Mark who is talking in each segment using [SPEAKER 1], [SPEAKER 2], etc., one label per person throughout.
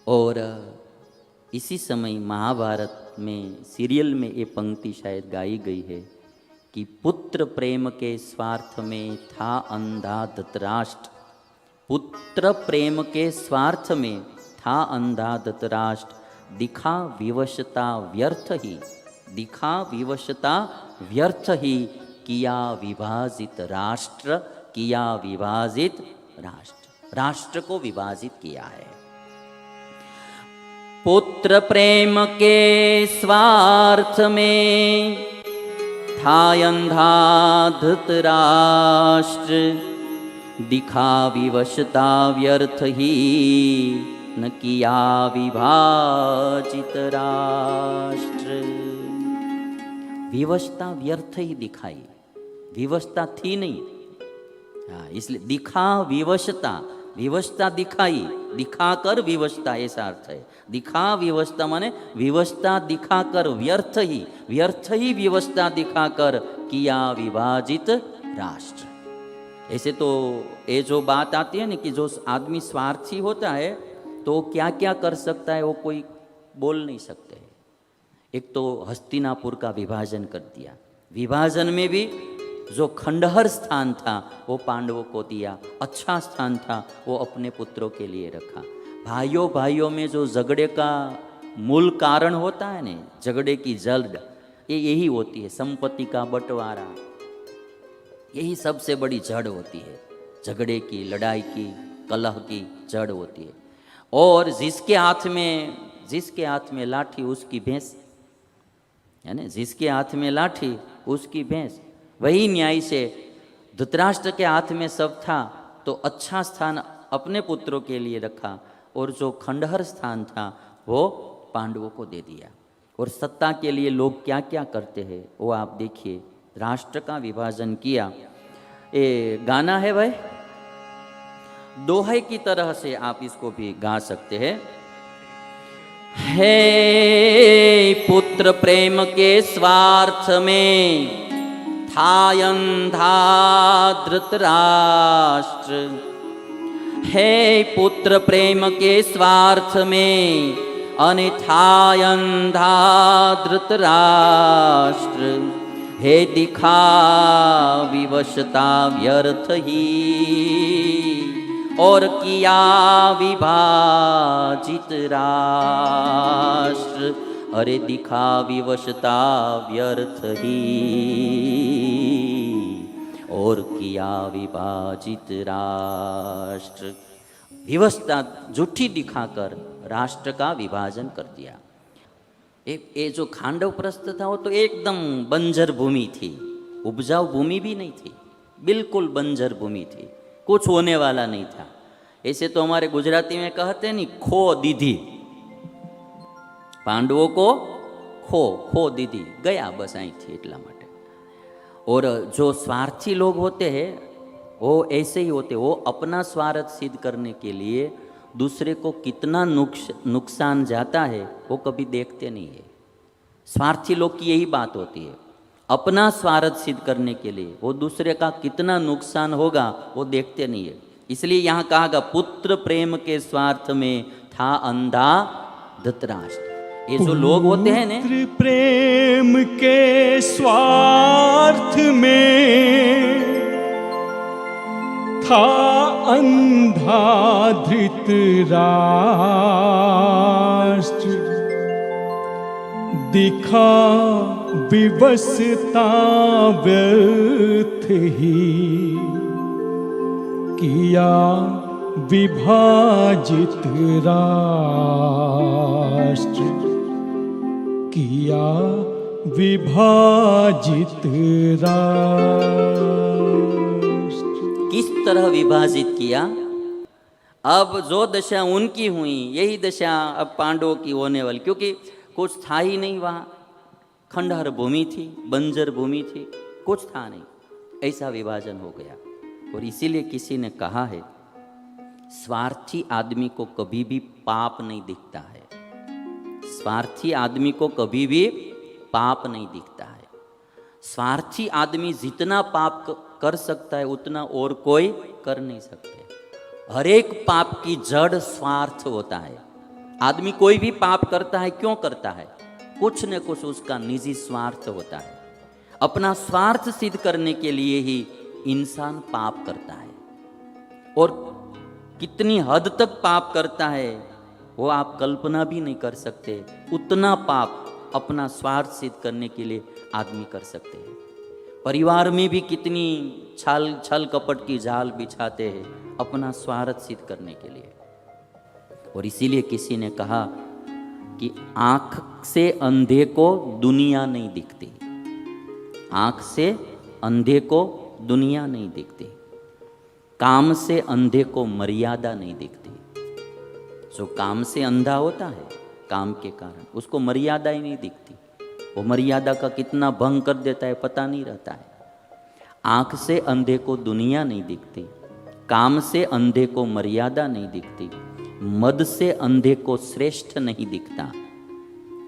[SPEAKER 1] और इसी समय महाभारत में सीरियल में ये पंक्ति शायद गाई गई है कि पुत्र प्रेम के स्वार्थ में था अंधा धृतराष्ट्र। पुत्र प्रेम के स्वार्थ में था अंधा धृतराष्ट्र, दिखा विवशता व्यर्थ ही, दिखा विवशता व्यर्थ ही, किया विभाजित राष्ट्र, किया विभाजित राष्ट्र, राष्ट्र को विभाजित किया है। पुत्र प्रेम के स्वार्थ में था अंधा धृतराष्ट्र, दिखा विवशता व्यर्थ ही, न किया विभाजित राष्ट्र। विवशता व्यर्थ ही दिखाई, विवशता थी नहीं। हाँ, इसलिए दिखा विवशता, विवशता दिखाई, दिखाकर विवशता ऐसा अर्थ है। दिखा विवशता माने विवशता दिखाकर व्यर्थ ही विवशता दिखाकर किया विभाजित राष्ट्र। ऐसे तो ये जो बात आती है ना कि जो आदमी स्वार्थी होता है तो क्या क्या कर सकता है वो कोई बोल नहीं सकते। एक तो हस्तिनापुर का विभाजन कर दिया, विभाजन में भी जो खंडहर स्थान था वो पांडवों को दिया, अच्छा स्थान था वो अपने पुत्रों के लिए रखा। भाइयों भाइयों में जो झगड़े का मूल कारण होता है ना, झगड़े की जड़ ये यही होती है, संपत्ति का बंटवारा, यही सबसे बड़ी जड़ होती है। झगड़े की, लड़ाई की, कलह की जड़ होती है। और जिसके हाथ में लाठी उसकी भैंस, है ना, जिसके हाथ में लाठी उसकी भैंस। वही न्याय से धृतराष्ट्र के हाथ में सब था तो अच्छा स्थान अपने पुत्रों के लिए रखा और जो खंडहर स्थान था वो पांडवों को दे दिया। और सत्ता के लिए लोग क्या क्या करते हैं वो आप देखिए, राष्ट्र का विभाजन किया। ये गाना है भाई, दोहे की तरह से आप इसको भी गा सकते हैं। हे पुत्र प्रेम के स्वार्थ में था अंधा धृतराष्ट्र, हे पुत्र प्रेम के स्वार्थ में अन्यथा अंधा धृतराष्ट्र, हे दिखा विवशता व्यर्थ ही और किया विभाजित राष्ट्र। अरे दिखा विवशता व्यर्थ ही और किया विभाजित राष्ट्र। विवशता झूठी दिखाकर राष्ट्र का विभाजन कर दिया। ये जो खांडव प्रस्थ था वो तो एकदम बंजर भूमि थी, उपजाऊ भूमि भी नहीं थी, बिल्कुल बंजर भूमि थी, कुछ होने वाला नहीं था। ऐसे तो हमारे गुजराती में कहते नहीं, खो दीधी, पांडवों को खो दीदी, गया बस आई थी એટલા માટે। और जो स्वार्थी लोग होते हैं वो ऐसे ही होते, वो अपना स्वार्थ सिद्ध करने के लिए दूसरे को कितना नुकसान जाता है वो कभी देखते नहीं है। स्वार्थी लोग की यही बात होती है, अपना स्वार्थ सिद्ध करने के लिए वो दूसरे का कितना नुकसान होगा वो देखते नहीं है। इसलिए यहाँ कहा गया पुत्र प्रेम के स्वार्थ में था अंधा धृतराष्ट्र। ये जो लोग होते हैं ना,
[SPEAKER 2] पुत्र प्रेम के स्वार्थ में था अंधा धृतराष्ट्र, दिखा विवशता व्यर्थ ही, किया विभाजित राष्ट्र, किया विभाजित राष्ट्र।
[SPEAKER 1] किस तरह विभाजित किया? अब जो दशा उनकी हुई यही दशा अब पांडवों की होने वाली, क्योंकि कुछ था ही नहीं वहाँ, खंडहर भूमि थी, बंजर भूमि थी, कुछ था नहीं, ऐसा विभाजन हो गया। और इसीलिए किसी ने कहा है स्वार्थी आदमी को कभी भी पाप नहीं दिखता है, स्वार्थी आदमी को कभी भी पाप नहीं दिखता है। स्वार्थी आदमी जितना पाप कर सकता है उतना और कोई कर नहीं सकते। हर एक पाप की जड़ स्वार्थ होता है, आदमी कोई भी पाप करता है, क्यों करता है? कुछ न कुछ उसका निजी स्वार्थ होता है। अपना स्वार्थ सिद्ध करने के लिए ही इंसान पाप करता है। और कितनी हद तक पाप करता है वो आप कल्पना भी नहीं कर सकते। उतना पाप अपना स्वार्थ सिद्ध करने के लिए आदमी कर सकते हैं। परिवार में भी कितनी छल कपट की जाल बिछाते हैं अपना स्वार्थ सिद्ध करने के लिए। और इसीलिए किसी ने कहा कि आंख से अंधे को दुनिया नहीं दिखती, आंख से अंधे को दुनिया नहीं दिखती, काम से अंधे को मर्यादा नहीं दिखती। जो काम से अंधा होता है, काम के कारण उसको मर्यादा ही नहीं दिखती, वो मर्यादा का कितना भंग कर देता है पता नहीं रहता है। आंख से अंधे को दुनिया नहीं दिखती, काम से अंधे को मर्यादा नहीं दिखती, मद से अंधे को श्रेष्ठ नहीं दिखता।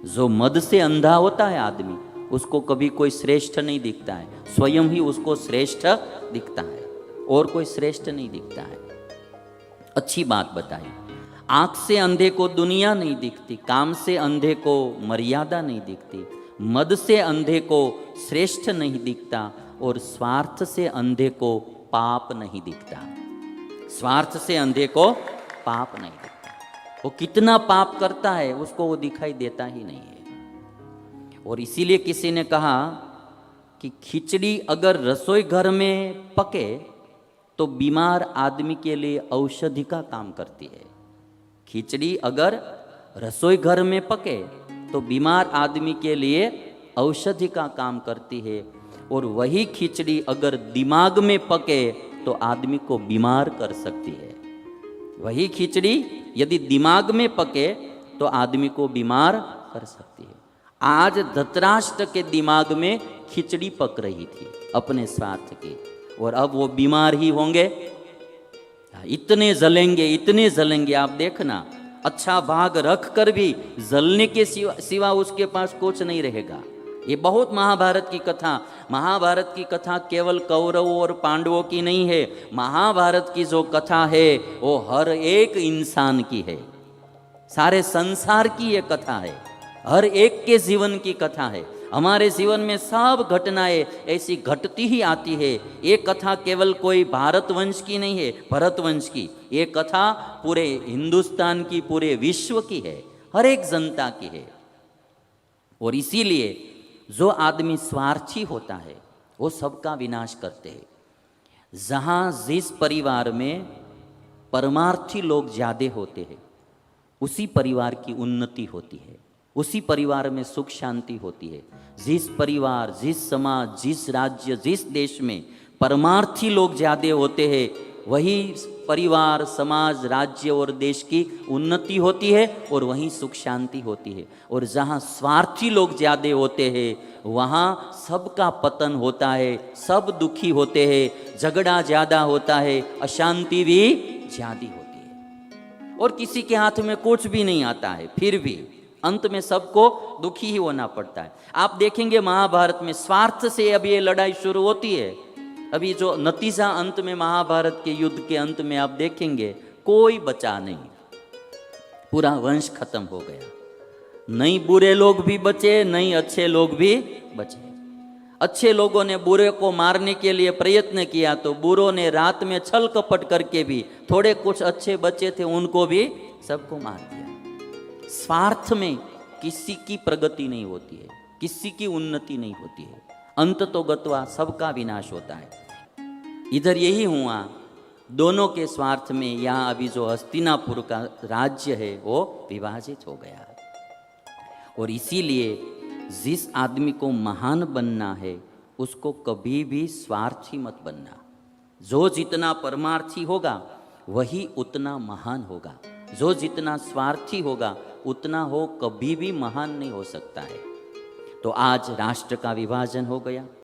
[SPEAKER 1] जो मद से अंधा होता है आदमी, उसको कभी कोई श्रेष्ठ नहीं दिखता है, स्वयं ही उसको श्रेष्ठ दिखता है, और कोई श्रेष्ठ नहीं दिखता है। अच्छी बात बताई। आंख से अंधे को दुनिया नहीं दिखती, काम से अंधे को मर्यादा नहीं दिखती, मद से अंधे को श्रेष्ठ नहीं दिखता, और स्वार्थ से अंधे को पाप नहीं दिखता। स्वार्थ से अंधे को पाप नहीं दिखता। वो कितना पाप करता है उसको वो दिखाई देता ही नहीं है। और इसीलिए किसी ने कहा कि खिचड़ी अगर रसोई घर में पके तो बीमार आदमी के लिए औषधि का काम करती है। खिचड़ी अगर रसोई घर में पके तो बीमार आदमी के लिए औषधि का काम करती है, और वही खिचड़ी अगर दिमाग में पके तो आदमी को बीमार कर सकती है। वही खिचड़ी यदि दिमाग में पके तो आदमी को बीमार कर सकती है। आज धृतराष्ट्र के दिमाग में खिचड़ी पक रही थी अपने स्वार्थ की, और अब वो बीमार ही होंगे। इतने जलेंगे आप देखना। अच्छा भाग रख कर भी जलने के सिवा उसके पास कुछ नहीं रहेगा। ये बहुत महाभारत की कथा केवल कौरवों और पांडवों की नहीं है। महाभारत की जो कथा है वो हर एक इंसान की है, सारे संसार की ये कथा है, हर एक के जीवन की कथा है। हमारे जीवन में सब घटनाएं ऐसी घटती ही आती है। ये कथा केवल कोई भारत वंश की नहीं है, भरत वंश की। ये कथा पूरे हिंदुस्तान की, पूरे विश्व की है, हर एक जनता की है। और इसीलिए जो आदमी स्वार्थी होता है वो सबका विनाश करते हैं। जहाँ जिस परिवार में परमार्थी लोग ज़्यादा होते हैं उसी परिवार की उन्नति होती है, उसी परिवार में सुख शांति होती है। जिस परिवार, जिस समाज, जिस राज्य, जिस देश में परमार्थी लोग ज़्यादा होते हैं वही परिवार, समाज, राज्य और देश की उन्नति होती है, और वहीं सुख शांति होती है। और जहाँ स्वार्थी लोग ज़्यादा होते हैं वहाँ सबका पतन होता है, सब दुखी होते हैं, झगड़ा ज़्यादा होता है, अशांति भी ज़्यादा होती है। और किसी के हाथ में कुछ भी नहीं आता है, फिर भी अंत में सबको दुखी ही होना पड़ता है। आप देखेंगे महाभारत में स्वार्थ से अब ये लड़ाई शुरू होती है। अभी जो नतीजा अंत में महाभारत के युद्ध के अंत में आप देखेंगे कोई बचा नहीं, पूरा वंश खत्म हो गया। नहीं बुरे लोग भी बचे, नहीं अच्छे लोग भी बचे। अच्छे लोगों ने बुरे को मारने के लिए प्रयत्न किया तो बुरों ने रात में छल कपट करके भी थोड़े कुछ अच्छे बचे थे उनको भी सबको मार दिया। स्वार्थ में किसी की प्रगति नहीं होती है, किसी की उन्नति नहीं होती है, अंत तो गत्वा सबका विनाश होता है। इधर यही हुआ, दोनों के स्वार्थ में यहाँ अभी जो हस्तिनापुर का राज्य है वो विभाजित हो गया। और इसीलिए जिस आदमी को महान बनना है उसको कभी भी स्वार्थी मत बनना। जो जितना परमार्थी होगा वही उतना महान होगा, जो जितना स्वार्थी होगा उतना हो कभी भी महान नहीं हो सकता है। तो आज राष्ट्र का विभाजन हो गया।